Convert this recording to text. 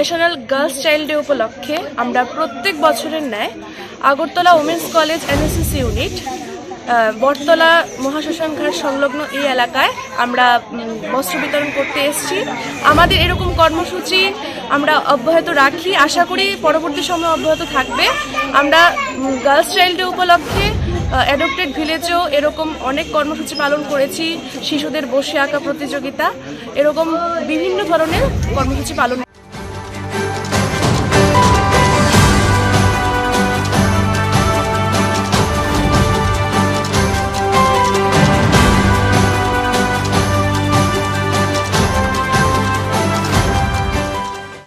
National girls child day উপলক্ষে আমরা প্রত্যেক বছরের ন্যায় Agartala women's college NSS unit Battala মহাশ্মশান ঘাট সংলগ্ন এই এলাকায় আমরা বস্ত্র বিতরণ করতে এসেছি। আমাদের এরকম কর্মসূচি আমরা অব্যাহত রাখি, আশা করি পরবর্তী সময় অব্যাহত থাকবে। আমরা গার্লস চাইল্ড ডে উপলক্ষে অ্যাডপ্টেড ভিলেজেও এরকম অনেক কর্মসূচি পালন করেছি, শিশুদের বসে আঁকা প্রতিযোগিতা, এরকম বিভিন্ন ধরনের কর্মসূচি পালন